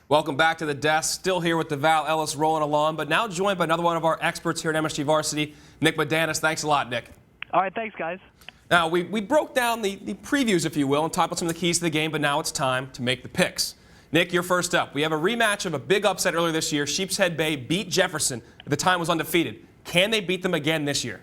Welcome back to the desk. Still here with DeVal Ellis rolling along, but now joined by another one of our experts here at MSG Varsity, Nick Badanis. Thanks a lot, Nick. All right, thanks, guys. Now, we broke down the previews, if you will, and talked about some of the keys to the game, but now it's time to make the picks. Nick, you're first up. We have a rematch of a big upset earlier this year. Sheepshead Bay beat Jefferson. At the time was undefeated. Can they beat them again this year?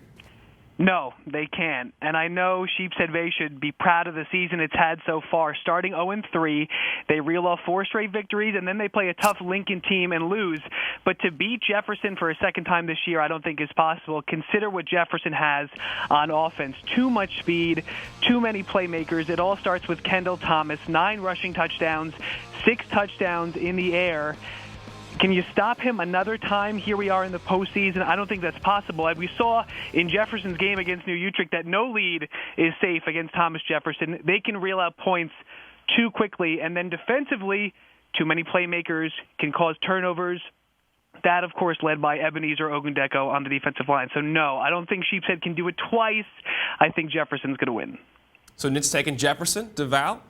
No, they can't. And I know Sheepshead Bay should be proud of the season it's had so far. Starting 0-3, they reel off 4 straight victories, and then they play a tough Lincoln team and lose. But to beat Jefferson for a second time this year, I don't think is possible. Consider what Jefferson has on offense. Too much speed, too many playmakers. It all starts with Kendall Thomas, 9 rushing touchdowns, 6 touchdowns in the air. Can you stop him another time? Here we are in the postseason. I don't think that's possible. We saw in Jefferson's game against New Utrecht that no lead is safe against Thomas Jefferson. They can reel out points too quickly. And then defensively, too many playmakers can cause turnovers. That, of course, led by Ebenezer Ogundeko on the defensive line. So, no, I don't think Sheepshead can do it twice. I think Jefferson's going to win. So Nick's taking Jefferson. DeVal,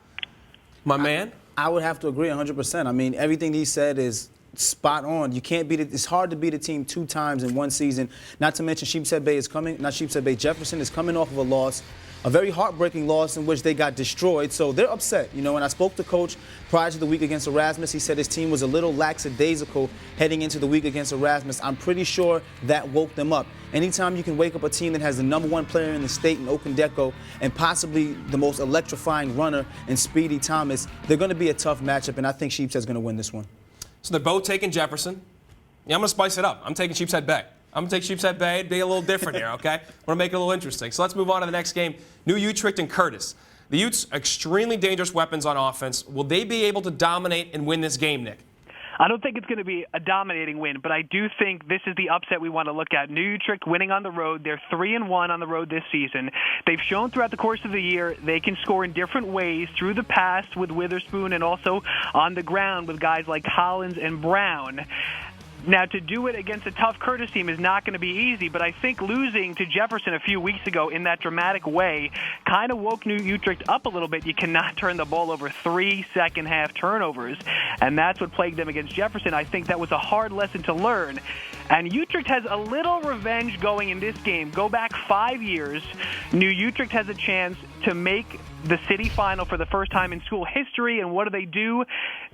my man? I would have to agree 100%. I mean, everything he said is spot on. You can't beat it. It's hard to beat a team 2 times in one season. Not to mention Sheepshead Bay Jefferson is coming off of a loss, a very heartbreaking loss in which they got destroyed. So they're upset. You know, when I spoke to Coach prior to the week against Erasmus, he said his team was a little lackadaisical heading into the week against Erasmus. I'm pretty sure that woke them up. Anytime you can wake up a team that has the #1 player in the state in Ogundeko and possibly the most electrifying runner in Speedy Thomas, they're going to be a tough matchup, and I think Sheepshead's going to win this one. So they're both taking Jefferson. Yeah, I'm going to spice it up. I'm taking Sheepshead Bay. I'm going to take Sheepshead Bay. It'd be a little different here, okay? I want to make it a little interesting. So let's move on to the next game. New Utrecht and Curtis. The Utes, extremely dangerous weapons on offense. Will they be able to dominate and win this game, Nick? I don't think it's going to be a dominating win, but I do think this is the upset we want to look at. New Utrecht winning on the road. They're 3-1 on the road this season. They've shown throughout the course of the year they can score in different ways through the pass with Witherspoon and also on the ground with guys like Collins and Brown. Now, to do it against a tough Curtis team is not going to be easy, but I think losing to Jefferson a few weeks ago in that dramatic way kind of woke New Utrecht up a little bit. You cannot turn the ball over 3 second-half turnovers, and that's what plagued them against Jefferson. I think that was a hard lesson to learn. And Utrecht has a little revenge going in this game. Go back 5 years. New Utrecht has a chance to make the city final for the first time in school history. And what do?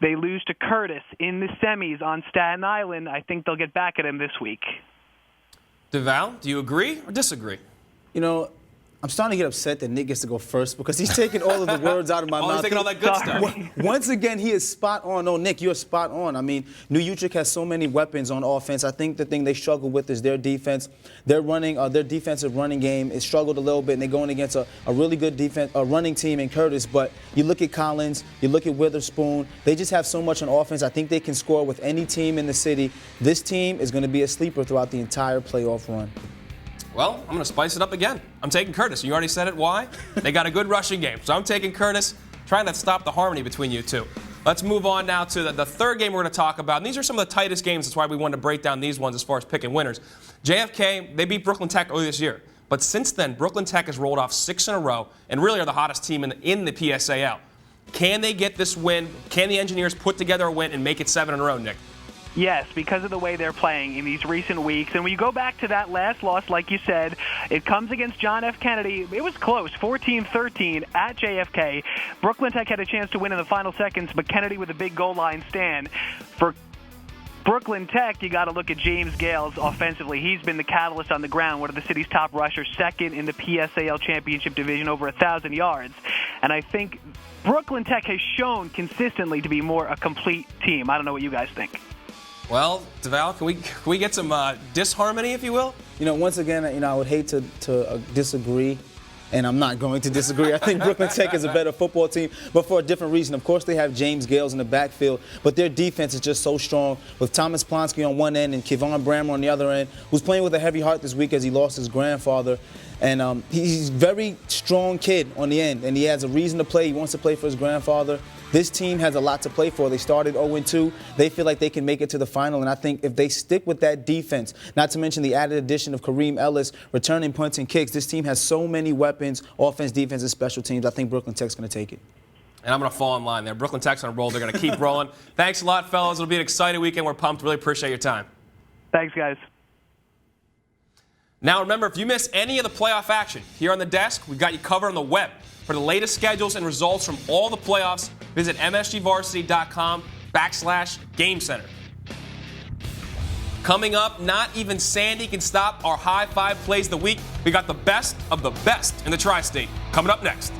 They lose to Curtis in the semis on Staten Island. I think they'll get back at him this week. DeVal, do you agree or disagree? You know, I'm starting to get upset that Nick gets to go first because he's taking all of the words out of my mouth. He's taking all that good stuff. Once again, he is spot on. No, Nick, you're spot on. I mean, New Utrecht has so many weapons on offense. I think the thing they struggle with is their defense. Their defensive running game is struggled a little bit, and they're going against a really good running team in Curtis. But you look at Collins, you look at Witherspoon. They just have so much on offense. I think they can score with any team in the city. This team is going to be a sleeper throughout the entire playoff run. Well, I'm going to spice it up again. I'm taking Curtis. You already said it. Why? They got a good rushing game. So I'm taking Curtis, trying to stop the harmony between you two. Let's move on now to the third game we're going to talk about. And these are some of the tightest games. That's why we wanted to break down these ones as far as picking winners. JFK, they beat Brooklyn Tech earlier this year. But since then, Brooklyn Tech has rolled off 6 in a row and really are the hottest team in the PSAL. Can they get this win? Can the Engineers put together a win and make it 7 in a row, Nick? Yes, because of the way they're playing in these recent weeks. And when you go back to that last loss, like you said, it comes against John F. Kennedy. It was close, 14-13 at JFK. Brooklyn Tech had a chance to win in the final seconds, but Kennedy with a big goal line stand. For Brooklyn Tech, you got to look at James Gales offensively. He's been the catalyst on the ground, one of the city's top rushers, second in the PSAL championship division, over 1,000 yards. And I think Brooklyn Tech has shown consistently to be more a complete team. I don't know what you guys think. Well, DeVal, can we get some disharmony, if you will? You know, once again, I would hate to disagree, and I'm not going to disagree. I think Brooklyn Tech is a better football team, but for a different reason. Of course, they have James Gales in the backfield, but their defense is just so strong with Thomas Plonsky on one end and Kevon Brammer on the other end, who's playing with a heavy heart this week as he lost his grandfather. And he's a very strong kid on the end, and he has a reason to play. He wants to play for his grandfather. This team has a lot to play for. They started 0-2. They feel like they can make it to the final, and I think if they stick with that defense, not to mention the added addition of Kareem Ellis returning punts and kicks, this team has so many weapons, offense, defense, and special teams. I think Brooklyn Tech's going to take it. And I'm going to fall in line there. Brooklyn Tech's on a roll. They're going to keep rolling. Thanks a lot, fellas. It'll be an exciting weekend. We're pumped. Really appreciate your time. Thanks, guys. Now, remember, if you miss any of the playoff action here on the desk, we've got you covered on the web. For the latest schedules and results from all the playoffs, visit msgvarsity.com/Game Center. Coming up, not even Sandy can stop our high five plays of the week. We got the best of the best in the tri-state. Coming up next.